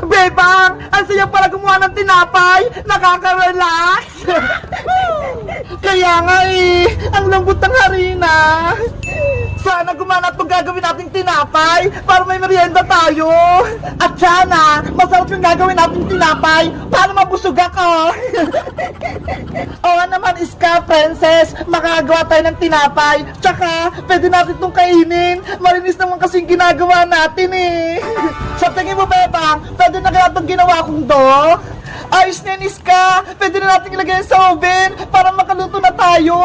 Bebang, ang saya pala gumawa ng tinapay. Nakaka-relax. Kaya nga ang lambot ng harina. Sana gumana itong gagawin nating tinapay para may merienda tayo. At sana, masarap yung gagawin nating tinapay para mabusog ako. Oo naman, Iska, Princess, makagawa tayo ng tinapay. Tsaka, pwede natin itong kainin. Malinis naman kasing ginagawa natin Sa tingin mo, Bebang, pwede na kaya itong ginawa kong do? Ayos na yun, Iska! Pwede na natin ilagay sa oven para makaluto na tayo!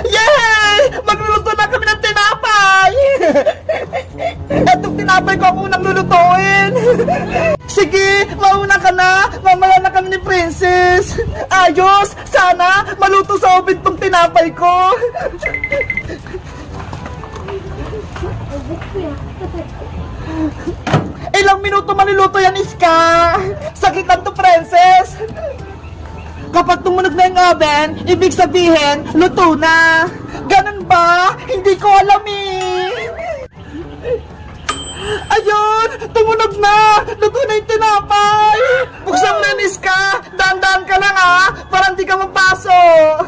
Yay! Magluluto na kami ng tinapay! Etong tinapay ko ang unang lulutuin! Sige, mauna ka na! Mamaya na kami ni Princess! Ayos! Sana maluto sa oven tong tinapay ko! Ilang minuto maniluto yan, Iska! Sakitan to, Princess! Kapag tumunog na yung oven, ibig sabihin, luto na! Ganun ba? Hindi ko alam Ayun! Tumunog na! Luto na yung tinapay! Buksan mo na, Iska! Dahan-dahan ka lang, para hindi ka mapasok!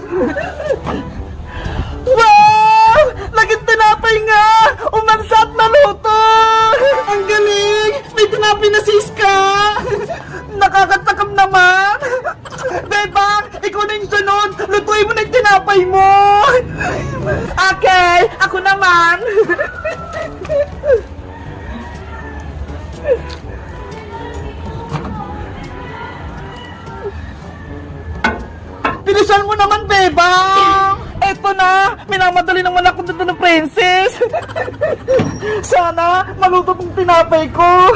Wow! Naging tinapay nga! Umansa at naluto! Ang galing! May tinapay na si Iska! Nakakatakam naman! Bebang! Ikaw na yung sunod! Lutuin mo na yung tinapay mo! Okay! Ako naman! Bilisan mo naman, Bebang! Eto na! Minamadali naman ako dito ng Princess! Sana maluto tong tinapay ko!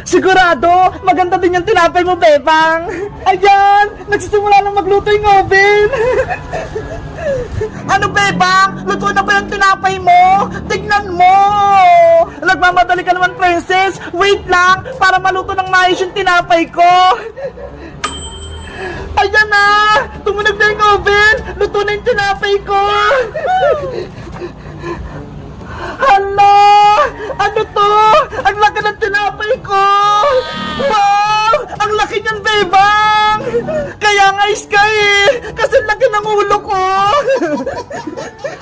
Sigurado, maganda din yung tinapay mo, Bebang! Ayan! Nagsisimula lang magluto yung oven! Ano, Bebang? Luto na ba yung tinapay mo? Tignan mo! Nagmamadali ka naman, Princess! Wait lang! Para maluto ng maayos yung tinapay ko! Ayan na! Tumunog na yung oven! Luto na yung tinapay ko! Hala! Ano to? Ang laki ng tinapay ko! Wow! Ang laki niyan, Bebang! Kaya nga, Iska kasi laki ng ulo ko!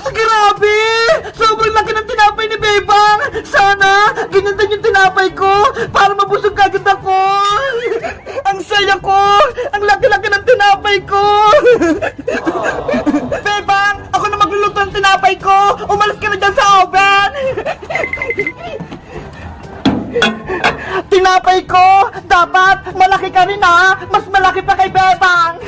Grabe! Sobrang laki ng tinapay ni Bebang! Sana, ganyan din yung tinapay ko para mabusog agad ako! Ang saya ko! Ang laki-laki ng tinapay ko! Bebang! Ako na magluluto ng tinapay ko! Umalis ka na dyan sa oven! Tinapay ko! Dapat malaki ka rin Mas malaki pa kay Bebang!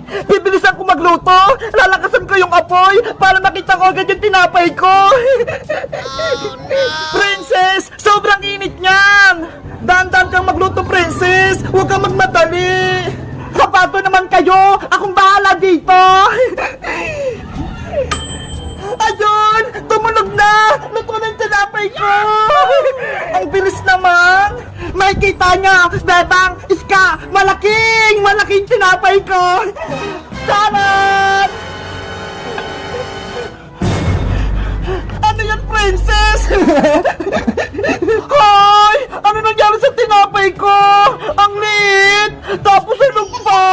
Bibilisan ko magluto! Lalakasan ko yung apoy para makita ko agad yung tinapay ko! Princess! Sobrang init niyan! Dahan-dahan kang magluto, Princess! Huwag kang magmadali! Sapato naman kayo! Akong bahala dito! Ayun! Tumunog na! Luto na yung tinapay ko! Ang bilis naman! Makikita niya! Bebang! Iska! Malaking tinapay ko! Salamat! Ano yan, Princess? Hoy! Ano nangyari sa tinapay ko? Ang liit! Tapos sunog pa!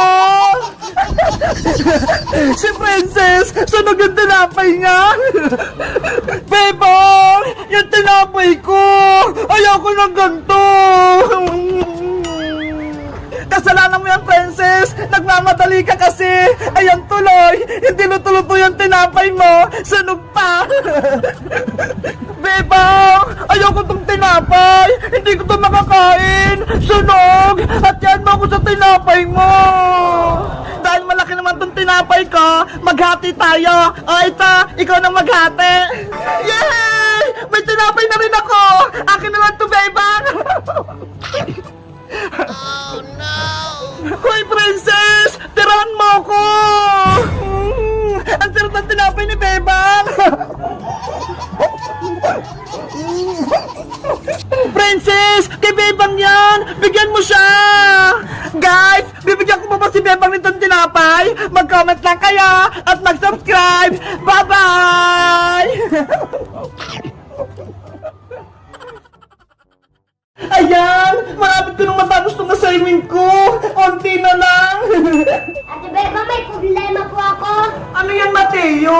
Si Princess! Sunog yung tinapay niya! Bebang! Yung tinapay ko! Ayoko ng ganito! Kasalanan mo yan, Princess! Nagmamadali ka kasi! Ayan tuloy! Hindi luto-luto yung tinapay mo! Sunog pa! Bebang! Ayoko tong tinapay! Hindi ko to makakain! Sunog! At yan mo ako sa tinapay mo! Dahil malaki naman tong tinapay ko, maghati tayo! O ito, ikaw na maghati! Yay! May tinapay na rin ako! Akin na lang to, Bebang! Oh no! Hoy, Princess! Tirahan mo ako! Ang sarap ng tinapay ni Bebang! Princess! Kay Bebang yan! Bigyan mo siya! Guys! Bibigyan ko pa ba si Bebang nitong tinapay? Mag-comment lang kayo at mag-subscribe! Bye-bye! tong assignment ko. Onti na lang. Ate Beba, may problema po ako. Ano yan, Mateo?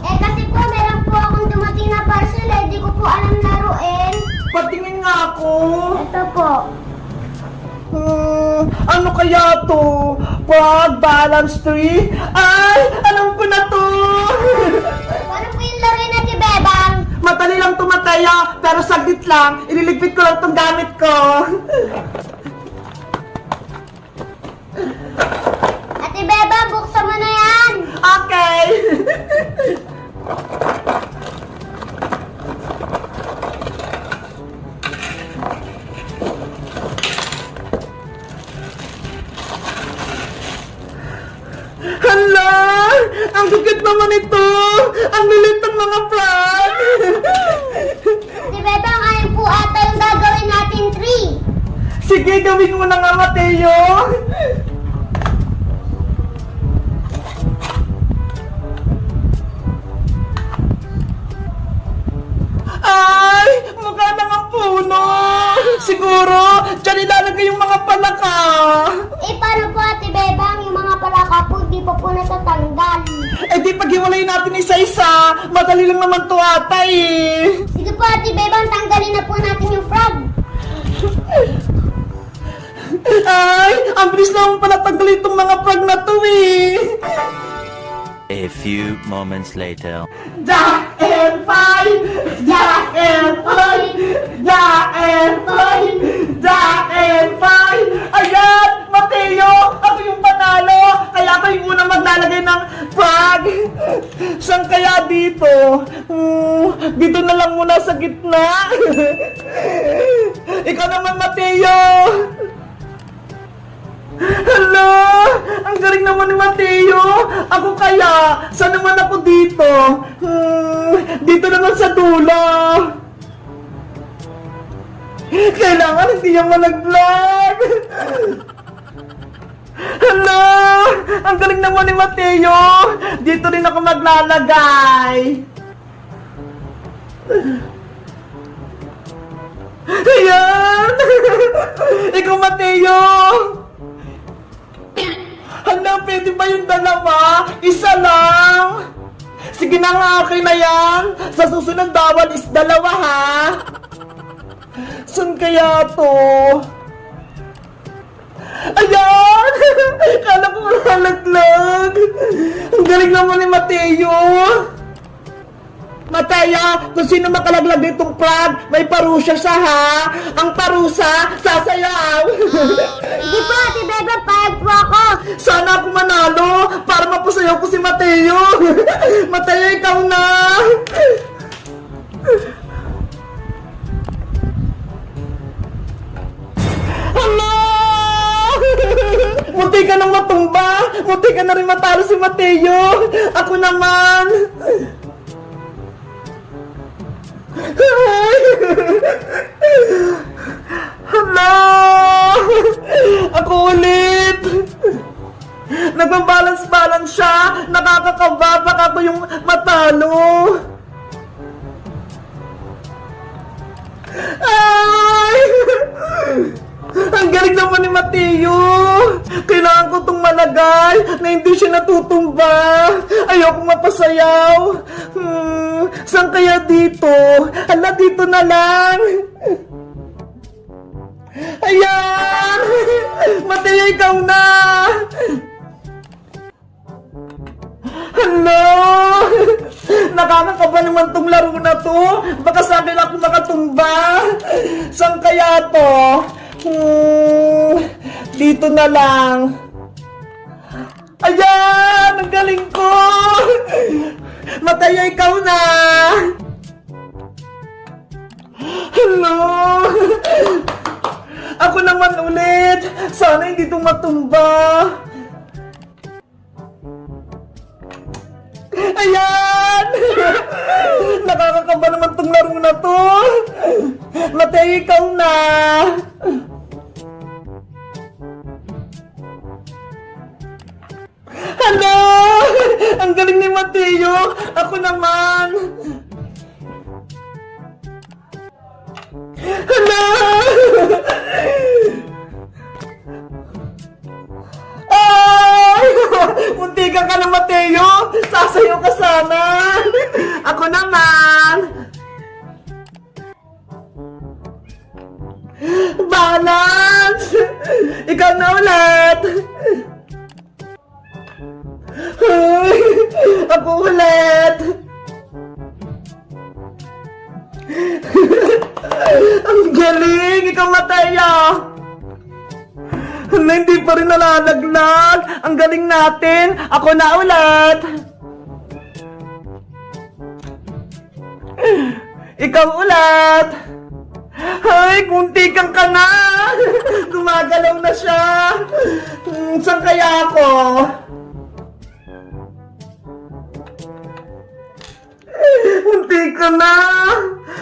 Kasi po, meron po akong dumating na parcel di ko po alam laruin. Patingin nga ako. Ito po. Ano kaya to? Pag balance tree? Ay, alam ko na to. Ano po yung laruin, Ate Bebang? Madali lang to, Mateo, pero saglit lang. Ililigpit ko lang tong gamit ko. Ate Beba, buksan mo na yan. Okay. Hala! Ang gagit naman ito! Ang lilit ng mga plant! Ate Bebang, ayun po ata yung gagawin natin tree. Sige, gawin mo na nga, Mateo! Ay! Mukha na nga puno! Siguro, dyan ilalagay yung mga palaka! Paano po, Ate Bebang, yung mga palaka po, di pa po natatanggal. Di paghiwalay natin isa-isa, madali lang naman to ata eh! Sige po, Ate Bebang, tanggalin na po natin yung frog. Ay! Ang bilis naman pala tanggalin itong mga frog na to eh! A few moments later. Jack and Fine! Jack and Fine! Jack and Fine! Jack and Fine! Ayan! Mateo! Ako yung panalo! Kaya ako yung unang maglalagay ng frog! Saan kaya dito? Dito na lang muna sa gitna! Ikaw naman, Mateo! Hala! Ang galing naman ni Mateo! Ako kaya? Saan naman ako dito? Dito naman sa dulo! Kailangan hindi niya malaglag! Hala! Ang galing naman ni Mateo! Dito rin ako maglalagay! Ayan! Ikaw, Mateo! Hala, pwede ba yung dalawa? Isa lang! Sige na nga, okay na yan! Sa susunod bawal is dalawa, ha? Saan kaya to? Ayan! Kala ko malalaglag! Ang galing naman ni Mateo! Mateo, kung sino makalaglag ditong frog, may parusa siya, ha? Ang parusa, sasayaw! Sige po, Ate Beba, payag po ako. Sana ako manalo para mapasayaw ko si Mateo. Mateo, ikaw na. Hala! Munti ka nang matumba. Munti ka na rin matalo si Mateo. Ako naman. Hala! Ako ulit! Nagbabalance-balance siya! Nakakakaba! Baka ako yung matalo! Ay! Ang galing naman ni Mateo! Kailangan ko itong malagay na hindi siya natutumba! Ayoko mapasayaw! Saan kaya dito? Hala, dito na lang! Ayan! Mateo, ikaw na! Hello! Nakakakaba naman tong laro na to. Baka sa akin ako makatumba. Saan kaya to? Dito na lang. Ayan! Ang galing ko! Mateo, ikaw na! Hello! Ako naman ulit! Sana hindi ito matumba! Ayan! Nakakakaba naman tong laro na to! Mateo, ikaw na! Hello! Ang galing ni Mateo! Ako naman! Hello! Balance! Ikaw na ulit! Ay, ako ulit! Ang galing! Ikaw, Mateo! Hala, hindi pa rin nalalaglag! Ang galing natin! Ako na ulit! Ikaw ulit! Ay, kunti kang ka na! Gumagalaw na siya! Saan kaya ako? Kunti ka na!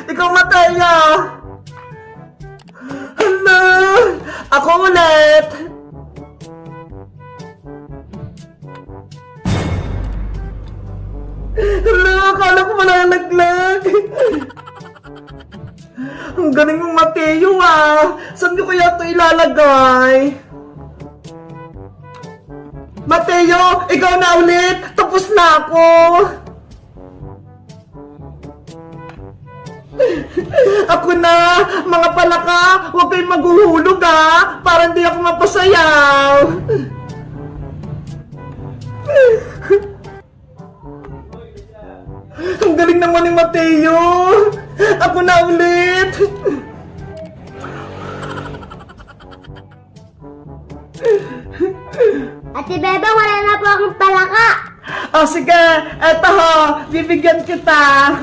Ikaw, Mateo! Hala! Ako ulit! Hala! Akala ko malalaglag! Ang galing mong Mateo ah! Saan ko kaya ito ilalagay? Mateo! Ikaw na ulit! Tapos na ako! Ako na! Mga palaka! Huwag kayong maghuhulog ah! Para hindi ako mapasayaw! Ang galing naman ni Mateo! Ako na ulit! Ate Bebang, wala na po akong palaka. O sige, eto ho, bibigyan kita.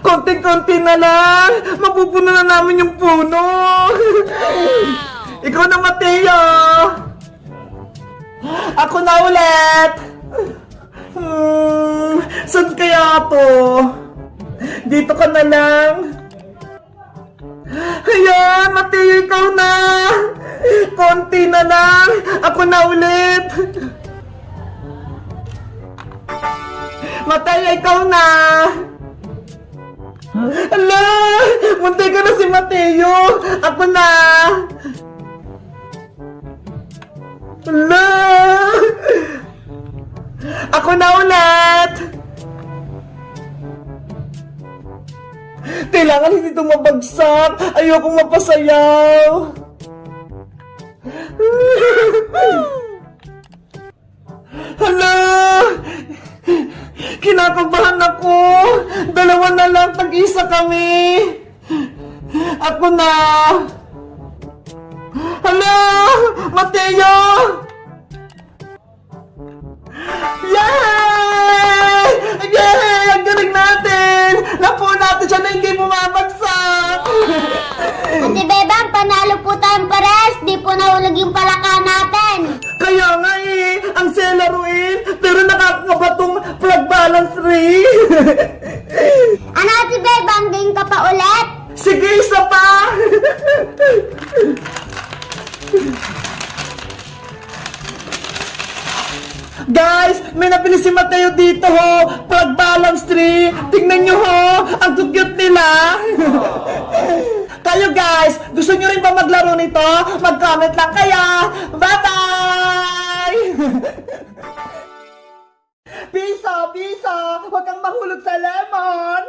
Konting-konti na lang, mapupuno na namin yung puno. Ikaw na, Mateo. Ako na ulit. Saan kaya to? Dito ka na lang. Ayan, Mateo, ikaw na. Konti na lang. Ako na ulit. Mateo, ikaw na. Ala, munti ka na si Mateo. Ako na. Ala. Ako na ulit. Kailangan hindi ito mabagsak. Ayokong mapasayaw. Hala! Kinakabahan ako. Dalawa na lang, tag-isa kami. Ako na. Hala! Mateo! Yay! Yay! Ang galing natin! Napuo natin siya na hindi bumabagsak! Ate Bebang, panalo po tayong pares. Di po nahulog yung palaka natin. Kaya nga eh, ang selaruin, pero nakakaba tong plug balance ring. Ano, Ate Bebang, game ka pa ulit? Sige, isa pa! Guys, may napili si Mateo dito ho, plug balance tree. Tingnan nyo ho, ang cute nila. Kayo guys, gusto nyo rin ba maglaro nito? Mag-comment lang kaya. Bye-bye! Piso, piso, huwag kang mahulog sa lemon.